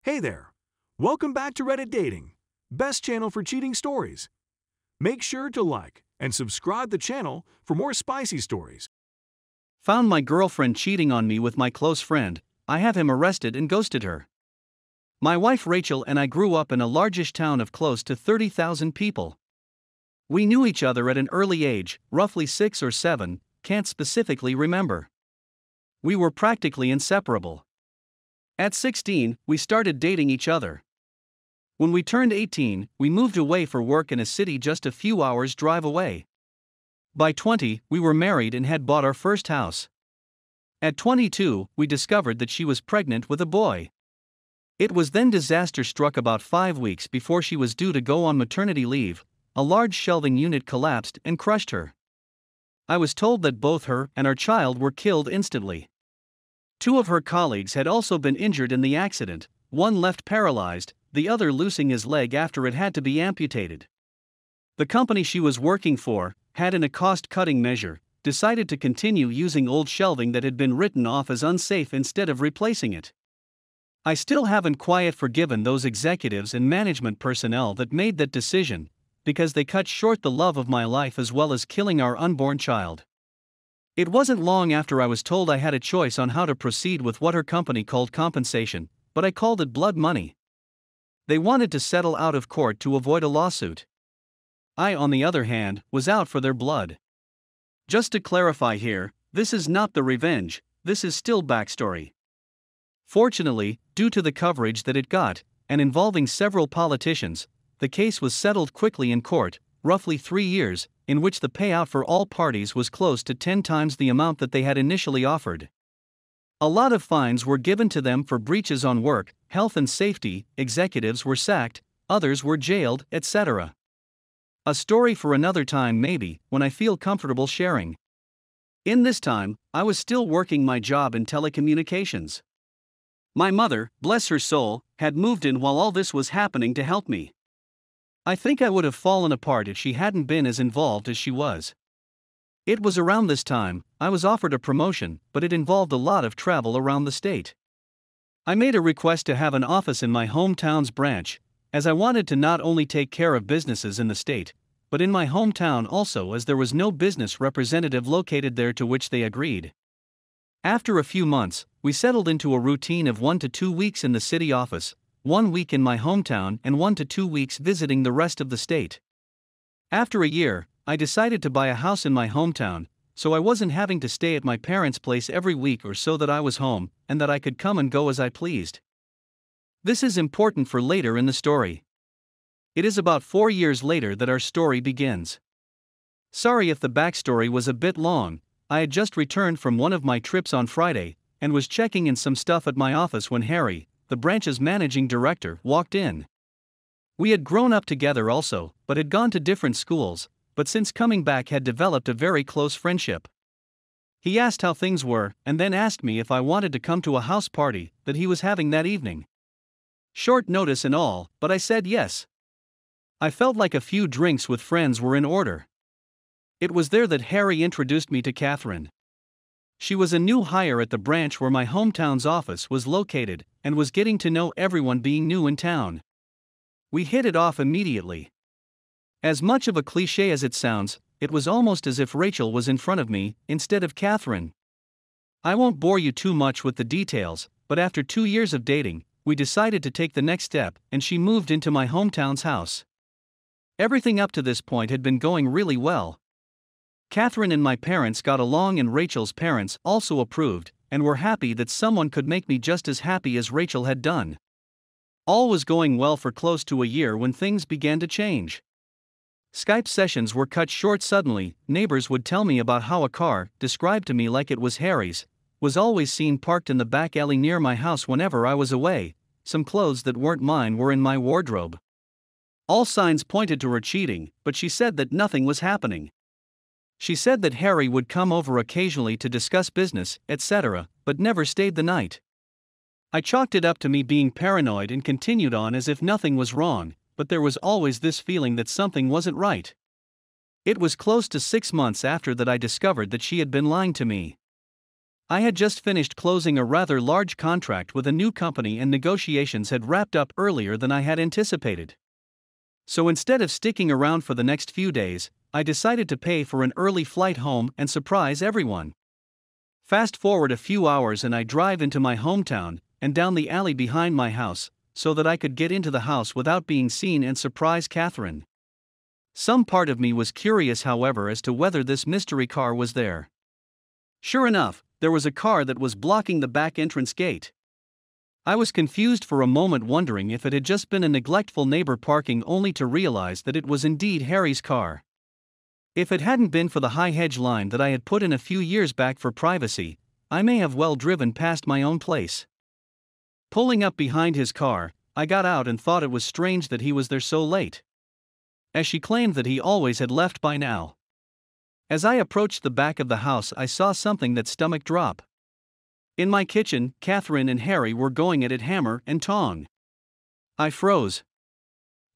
Hey there! Welcome back to Reddit Dating, best channel for cheating stories. Make sure to like and subscribe the channel for more spicy stories. Found my girlfriend cheating on me with my close friend. I have him arrested and ghosted her. My wife Rachel and I grew up in a largish town of close to 30,000 people. We knew each other at an early age, roughly 6 or 7, can't specifically remember. We were practically inseparable. At 16, we started dating each other. When we turned 18, we moved away for work in a city just a few hours' drive away. By 20, we were married and had bought our first house. At 22, we discovered that she was pregnant with a boy. It was then disaster struck. About 5 weeks before she was due to go on maternity leave, a large shelving unit collapsed and crushed her. I was told that both her and our child were killed instantly. 2 of her colleagues had also been injured in the accident, one left paralyzed, the other losing his leg after it had to be amputated. The company she was working for had, in a cost-cutting measure, decided to continue using old shelving that had been written off as unsafe instead of replacing it. I still haven't quite forgiven those executives and management personnel that made that decision, because they cut short the love of my life as well as killing our unborn child. It wasn't long after I was told I had a choice on how to proceed with what her company called compensation, but I called it blood money. They wanted to settle out of court to avoid a lawsuit. I, on the other hand, was out for their blood. Just to clarify here, this is not the revenge, this is still backstory. Fortunately, due to the coverage that it got, and involving several politicians, the case was settled quickly in court, roughly 3 years, in which the payout for all parties was close to 10 times the amount that they had initially offered. A lot of fines were given to them for breaches on work, health and safety, executives were sacked, others were jailed, etc. A story for another time maybe, when I feel comfortable sharing. In this time, I was still working my job in telecommunications. My mother, bless her soul, had moved in while all this was happening to help me. I think I would have fallen apart if she hadn't been as involved as she was. It was around this time I was offered a promotion, but it involved a lot of travel around the state. I made a request to have an office in my hometown's branch, as I wanted to not only take care of businesses in the state, but in my hometown also, as there was no business representative located there, to which they agreed. After a few months, we settled into a routine of 1 to 2 weeks in the city office, 1 week in my hometown and 1 to 2 weeks visiting the rest of the state. After a year, I decided to buy a house in my hometown, so I wasn't having to stay at my parents' place every week or so, that I was home, and that I could come and go as I pleased. This is important for later in the story. It is about 4 years later that our story begins. Sorry if the backstory was a bit long. I had just returned from one of my trips on Friday, and was checking in some stuff at my office when Harry, the branch's managing director, walked in. We had grown up together also, but had gone to different schools, but since coming back had developed a very close friendship. He asked how things were, and then asked me if I wanted to come to a house party that he was having that evening. Short notice and all, but I said yes. I felt like a few drinks with friends were in order. It was there that Harry introduced me to Catherine. She was a new hire at the branch where my hometown's office was located, and was getting to know everyone, being new in town. We hit it off immediately. As much of a cliché as it sounds, it was almost as if Rachel was in front of me, instead of Catherine. I won't bore you too much with the details, but after 2 years of dating, we decided to take the next step, and she moved into my hometown's house. Everything up to this point had been going really well. Catherine and my parents got along, and Rachel's parents also approved, and were happy that someone could make me just as happy as Rachel had done. All was going well for close to a year when things began to change. Skype sessions were cut short suddenly. Neighbors would tell me about how a car, described to me like it was Harry's, was always seen parked in the back alley near my house whenever I was away. Some clothes that weren't mine were in my wardrobe. All signs pointed to her cheating, but she said that nothing was happening. She said that Harry would come over occasionally to discuss business, etc., but never stayed the night. I chalked it up to me being paranoid and continued on as if nothing was wrong, but there was always this feeling that something wasn't right. It was close to 6 months after that I discovered that she had been lying to me. I had just finished closing a rather large contract with a new company and negotiations had wrapped up earlier than I had anticipated. So instead of sticking around for the next few days, I decided to pay for an early flight home and surprise everyone. Fast forward a few hours and I drive into my hometown and down the alley behind my house, so that I could get into the house without being seen and surprise Catherine. Some part of me was curious, however, as to whether this mystery car was there. Sure enough, there was a car that was blocking the back entrance gate. I was confused for a moment, wondering if it had just been a neglectful neighbor parking, only to realize that it was indeed Harry's car. If it hadn't been for the high hedge line that I had put in a few years back for privacy, I may have well driven past my own place. Pulling up behind his car, I got out and thought it was strange that he was there so late, as she claimed that he always had left by now. As I approached the back of the house, I saw something that stomach drop. In my kitchen, Catherine and Harry were going at it hammer and tong. I froze.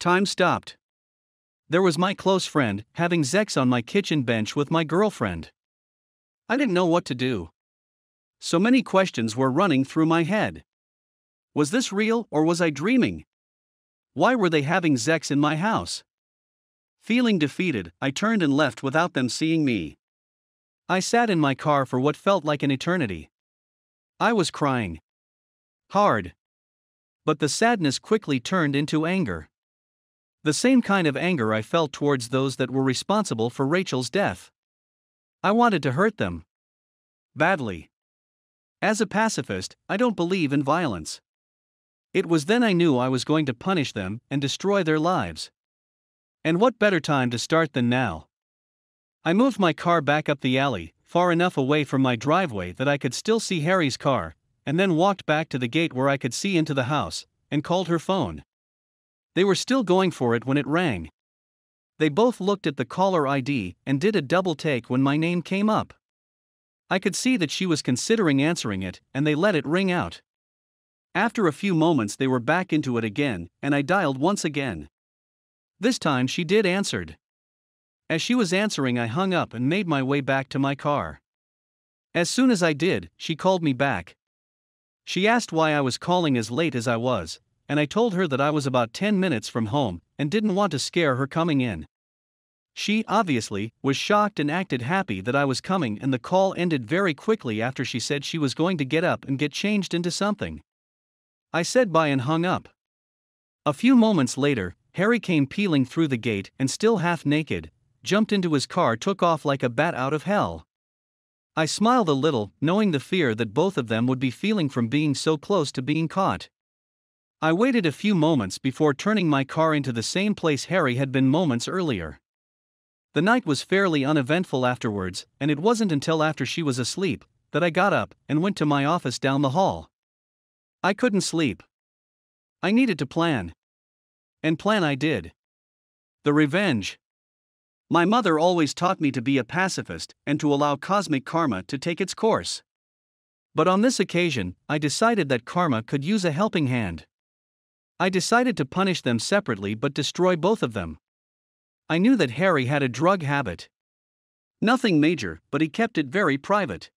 Time stopped. There was my close friend, having sex on my kitchen bench with my girlfriend. I didn't know what to do. So many questions were running through my head. Was this real, or was I dreaming? Why were they having sex in my house? Feeling defeated, I turned and left without them seeing me. I sat in my car for what felt like an eternity. I was crying hard. But the sadness quickly turned into anger. The same kind of anger I felt towards those that were responsible for Rachel's death. I wanted to hurt them badly. As a pacifist, I don't believe in violence. It was then I knew I was going to punish them and destroy their lives. And what better time to start than now? I moved my car back up the alley, far enough away from my driveway that I could still see Harry's car, and then walked back to the gate where I could see into the house, and called her phone. They were still going for it when it rang. They both looked at the caller ID and did a double take when my name came up. I could see that she was considering answering it, and they let it ring out. After a few moments they were back into it again, and I dialed once again. This time she did answered. As she was answering, I hung up and made my way back to my car. As soon as I did, she called me back. She asked why I was calling as late as I was, and I told her that I was about 10 minutes from home and didn't want to scare her coming in. She, obviously, was shocked and acted happy that I was coming, and the call ended very quickly after she said she was going to get up and get changed into something. I said bye and hung up. A few moments later, Harry came peeling through the gate and, still half naked, jumped into his car, took off like a bat out of hell. I smiled a little, knowing the fear that both of them would be feeling from being so close to being caught. I waited a few moments before turning my car into the same place Harry had been moments earlier. The night was fairly uneventful afterwards, and it wasn't until after she was asleep that I got up and went to my office down the hall. I couldn't sleep. I needed to plan. And plan I did. The revenge. My mother always taught me to be a pacifist and to allow cosmic karma to take its course. But on this occasion, I decided that karma could use a helping hand. I decided to punish them separately but destroy both of them. I knew that Harry had a drug habit. Nothing major, but he kept it very private.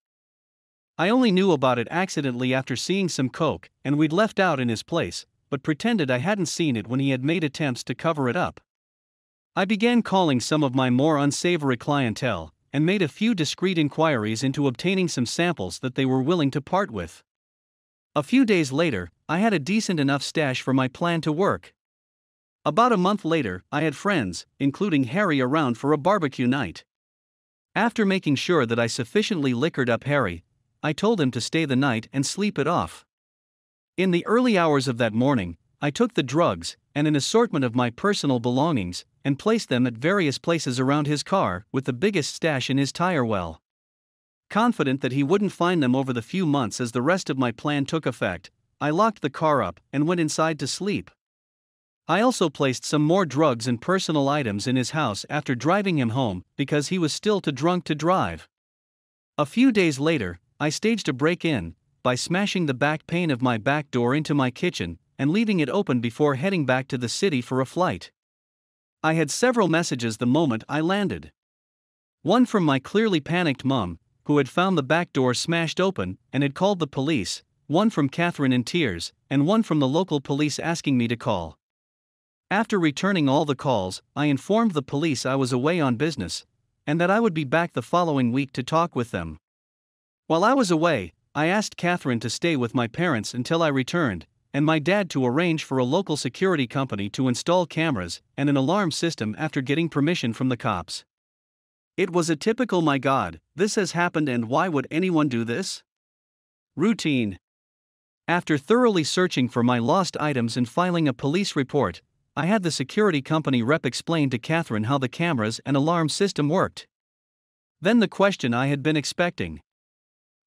I only knew about it accidentally after seeing some coke, and we'd left out in his place, but pretended I hadn't seen it when he had made attempts to cover it up. I began calling some of my more unsavory clientele, and made a few discreet inquiries into obtaining some samples that they were willing to part with. A few days later, I had a decent enough stash for my plan to work. About a month later, I had friends, including Harry, around for a barbecue night. After making sure that I sufficiently liquored up Harry, I told him to stay the night and sleep it off. In the early hours of that morning, I took the drugs and an assortment of my personal belongings and placed them at various places around his car, with the biggest stash in his tire well. Confident that he wouldn't find them over the few months as the rest of my plan took effect, I locked the car up and went inside to sleep. I also placed some more drugs and personal items in his house after driving him home because he was still too drunk to drive. A few days later, I staged a break-in by smashing the back pane of my back door into my kitchen and leaving it open before heading back to the city for a flight. I had several messages the moment I landed. One from my clearly panicked mom, who had found the back door smashed open and had called the police, one from Catherine in tears, and one from the local police asking me to call. After returning all the calls, I informed the police I was away on business, and that I would be back the following week to talk with them. While I was away, I asked Catherine to stay with my parents until I returned, and my dad to arrange for a local security company to install cameras and an alarm system after getting permission from the cops. It was a typical "my God, this has happened and why would anyone do this?" routine. After thoroughly searching for my lost items and filing a police report, I had the security company rep explain to Catherine how the cameras and alarm system worked. Then the question I had been expecting.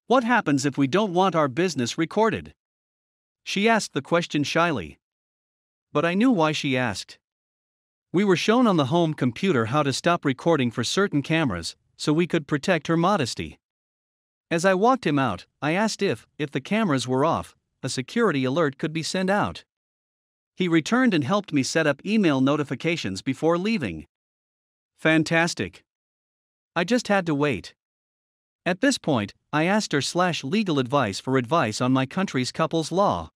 "What happens if we don't want our business recorded?" She asked the question shyly. But I knew why she asked. We were shown on the home computer how to stop recording for certain cameras, so we could protect her modesty. As I walked him out, I asked if the cameras were off, a security alert could be sent out. He returned and helped me set up email notifications before leaving. Fantastic. I just had to wait. At this point, I asked her/legal advice for advice on my country's couples law.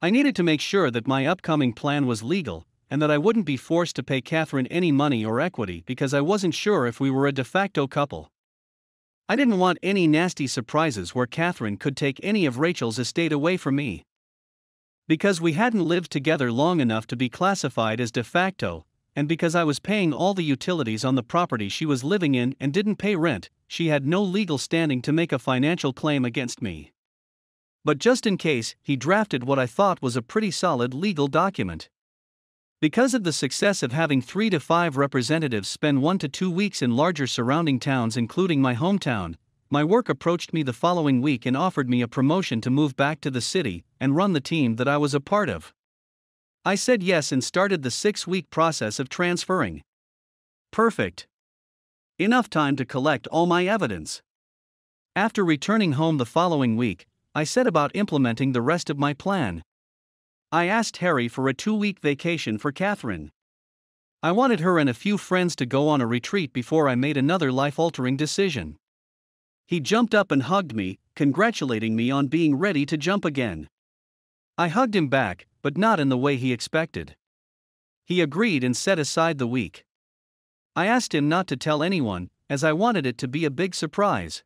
I needed to make sure that my upcoming plan was legal, and that I wouldn't be forced to pay Catherine any money or equity because I wasn't sure if we were a de facto couple. I didn't want any nasty surprises where Catherine could take any of Rachel's estate away from me. Because we hadn't lived together long enough to be classified as de facto, and because I was paying all the utilities on the property she was living in and didn't pay rent, she had no legal standing to make a financial claim against me. But just in case, he drafted what I thought was a pretty solid legal document. Because of the success of having 3 to 5 representatives spend 1 to 2 weeks in larger surrounding towns including my hometown, my work approached me the following week and offered me a promotion to move back to the city and run the team that I was a part of. I said yes and started the 6-week process of transferring. Perfect. Enough time to collect all my evidence. After returning home the following week, I set about implementing the rest of my plan. I asked Harry for a 2-week vacation for Catherine. I wanted her and a few friends to go on a retreat before I made another life-altering decision. He jumped up and hugged me, congratulating me on being ready to jump again. I hugged him back, but not in the way he expected. He agreed and set aside the week. I asked him not to tell anyone, as I wanted it to be a big surprise.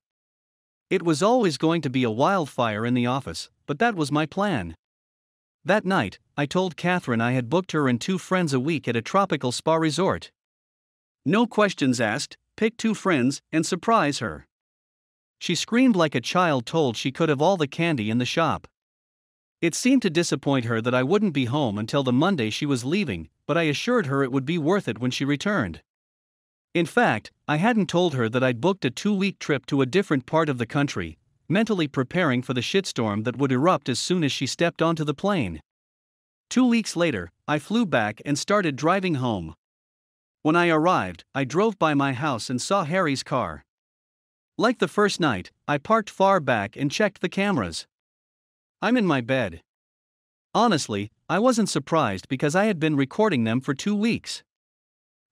It was always going to be a wildfire in the office, but that was my plan. That night, I told Catherine I had booked her and 2 friends a week at a tropical spa resort. No questions asked, pick 2 friends and surprise her. She screamed like a child told she could have all the candy in the shop. It seemed to disappoint her that I wouldn't be home until the Monday she was leaving, but I assured her it would be worth it when she returned. In fact, I hadn't told her that I'd booked a 2-week trip to a different part of the country, mentally preparing for the shitstorm that would erupt as soon as she stepped onto the plane. 2 weeks later, I flew back and started driving home. When I arrived, I drove by my house and saw Harry's car. Like the first night, I parked far back and checked the cameras. I'm in my bed. Honestly, I wasn't surprised because I had been recording them for 2 weeks.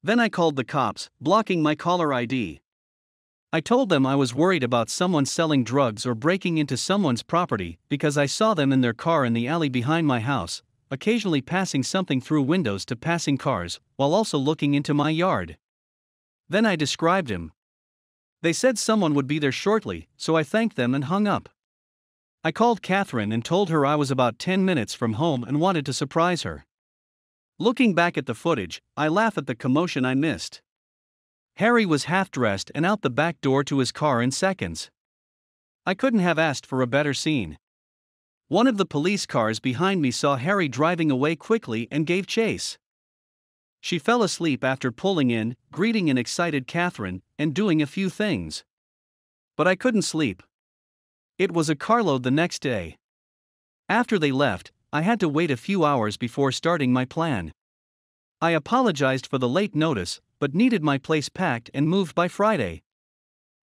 Then I called the cops, blocking my caller ID. I told them I was worried about someone selling drugs or breaking into someone's property because I saw them in their car in the alley behind my house, occasionally passing something through windows to passing cars, while also looking into my yard. Then I described him. They said someone would be there shortly, so I thanked them and hung up. I called Catherine and told her I was about 10 minutes from home and wanted to surprise her. Looking back at the footage, I laugh at the commotion I missed. Harry was half-dressed and out the back door to his car in seconds. I couldn't have asked for a better scene. One of the police cars behind me saw Harry driving away quickly and gave chase. She fell asleep after pulling in, greeting an excited Catherine, and doing a few things. But I couldn't sleep. It was a carload the next day. After they left, I had to wait a few hours before starting my plan. I apologized for the late notice, but needed my place packed and moved by Friday.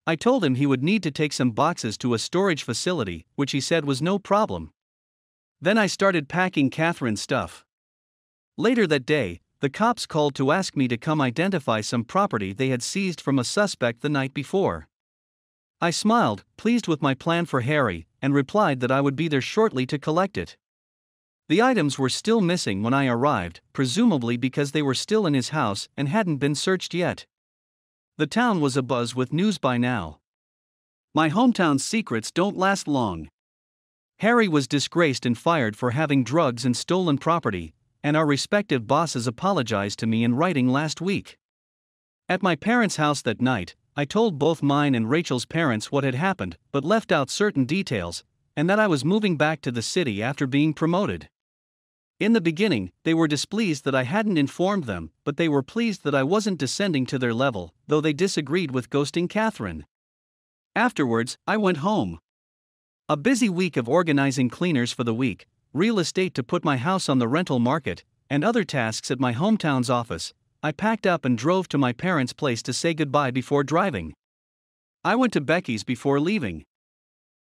I told him he would need to take some boxes to a storage facility, which he said was no problem. Then I started packing Catherine's stuff. Later that day, the cops called to ask me to come identify some property they had seized from a suspect the night before. I smiled, pleased with my plan for Harry, and replied that I would be there shortly to collect it. The items were still missing when I arrived, presumably because they were still in his house and hadn't been searched yet. The town was abuzz with news by now. My hometown's secrets don't last long. Harry was disgraced and fired for having drugs and stolen property, and our respective bosses apologized to me in writing last week. At my parents' house that night, I told both mine and Rachel's parents what had happened, but left out certain details, and that I was moving back to the city after being promoted. In the beginning, they were displeased that I hadn't informed them, but they were pleased that I wasn't descending to their level, though they disagreed with ghosting Catherine. Afterwards, I went home. A busy week of organizing cleaners for the week, real estate to put my house on the rental market, and other tasks at my hometown's office. I packed up and drove to my parents' place to say goodbye before driving. I went to Becky's before leaving.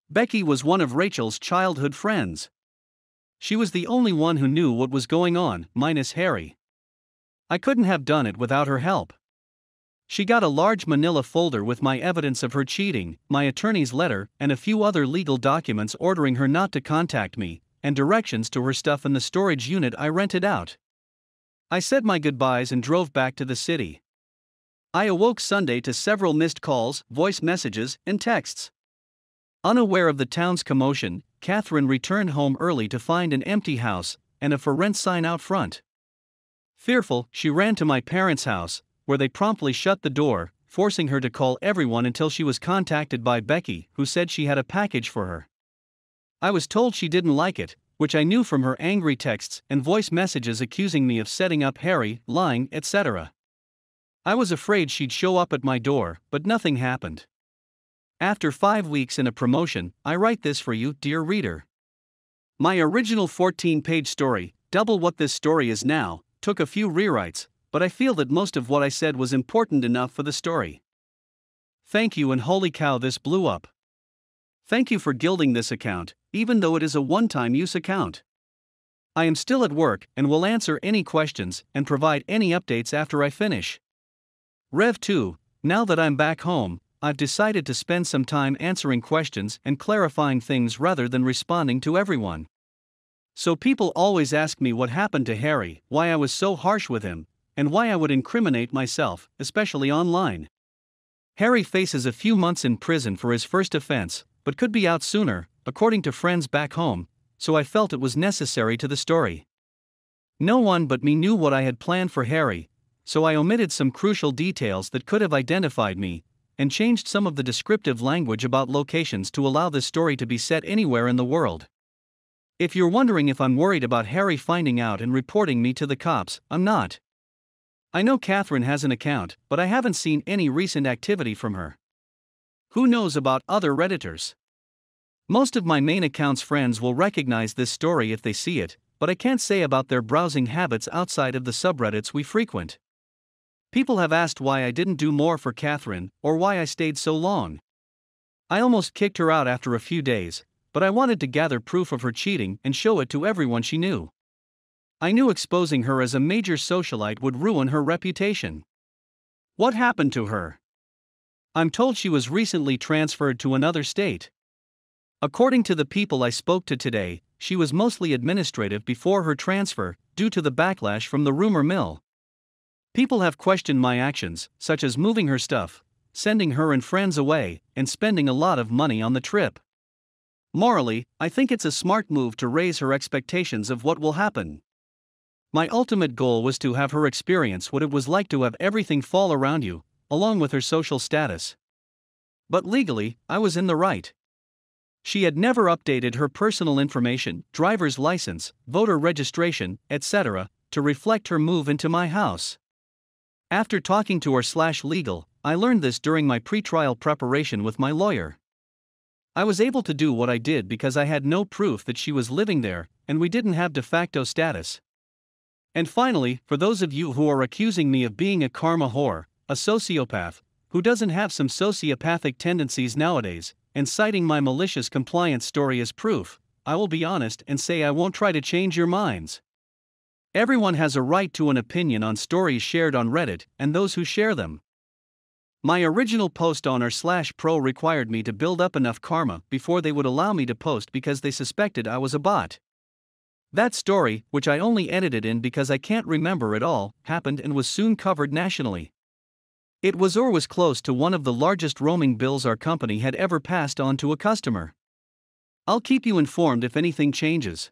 Becky was one of Rachel's childhood friends. She was the only one who knew what was going on, minus Harry. I couldn't have done it without her help. She got a large manila folder with my evidence of her cheating, my attorney's letter, and a few other legal documents ordering her not to contact me, and directions to her stuff in the storage unit I rented out. I said my goodbyes and drove back to the city. I awoke Sunday to several missed calls, voice messages, and texts. Unaware of the town's commotion, Catherine returned home early to find an empty house and a for rent sign out front. Fearful, she ran to my parents' house, where they promptly shut the door, forcing her to call everyone until she was contacted by Becky, who said she had a package for her. I was told she didn't like it, which I knew from her angry texts and voice messages accusing me of setting up Harry, lying, etc. I was afraid she'd show up at my door, but nothing happened. After 5 weeks in a promotion, I write this for you, dear reader. My original 14-page story, double what this story is now, took a few rewrites, but I feel that most of what I said was important enough for the story. Thank you, and holy cow, this blew up. Thank you for gilding this account, even though it is a one-time use account. I am still at work and will answer any questions and provide any updates after I finish. Rev 2, now that I'm back home, I've decided to spend some time answering questions and clarifying things rather than responding to everyone. So people always ask me what happened to Harry, why I was so harsh with him, and why I would incriminate myself, especially online. Harry faces a few months in prison for his first offense, but could be out sooner, according to friends back home, so I felt it was necessary to the story. No one but me knew what I had planned for Harry, so I omitted some crucial details that could have identified me, and changed some of the descriptive language about locations to allow this story to be set anywhere in the world. If you're wondering if I'm worried about Harry finding out and reporting me to the cops, I'm not. I know Catherine has an account, but I haven't seen any recent activity from her. Who knows about other Redditors? Most of my main account's friends will recognize this story if they see it, but I can't say about their browsing habits outside of the subreddits we frequent. People have asked why I didn't do more for Catherine, or why I stayed so long. I almost kicked her out after a few days, but I wanted to gather proof of her cheating and show it to everyone she knew. I knew exposing her as a major socialite would ruin her reputation. What happened to her? I'm told she was recently transferred to another state. According to the people I spoke to today, she was mostly administrative before her transfer, due to the backlash from the rumor mill. People have questioned my actions, such as moving her stuff, sending her and friends away, and spending a lot of money on the trip. Morally, I think it's a smart move to raise her expectations of what will happen. My ultimate goal was to have her experience what it was like to have everything fall around you, along with her social status. But legally, I was in the right. She had never updated her personal information, driver's license, voter registration, etc., to reflect her move into my house. After talking to r/legal, I learned this during my pretrial preparation with my lawyer. I was able to do what I did because I had no proof that she was living there, and we didn't have de facto status. And finally, for those of you who are accusing me of being a karma whore, a sociopath, who doesn't have some sociopathic tendencies nowadays, and citing my malicious compliance story as proof, I will be honest and say I won't try to change your minds. Everyone has a right to an opinion on stories shared on Reddit and those who share them. My original post on r/pro required me to build up enough karma before they would allow me to post because they suspected I was a bot. That story, which I only edited in because I can't remember it all, happened and was soon covered nationally. It was close to one of the largest roaming bills our company had ever passed on to a customer. I'll keep you informed if anything changes.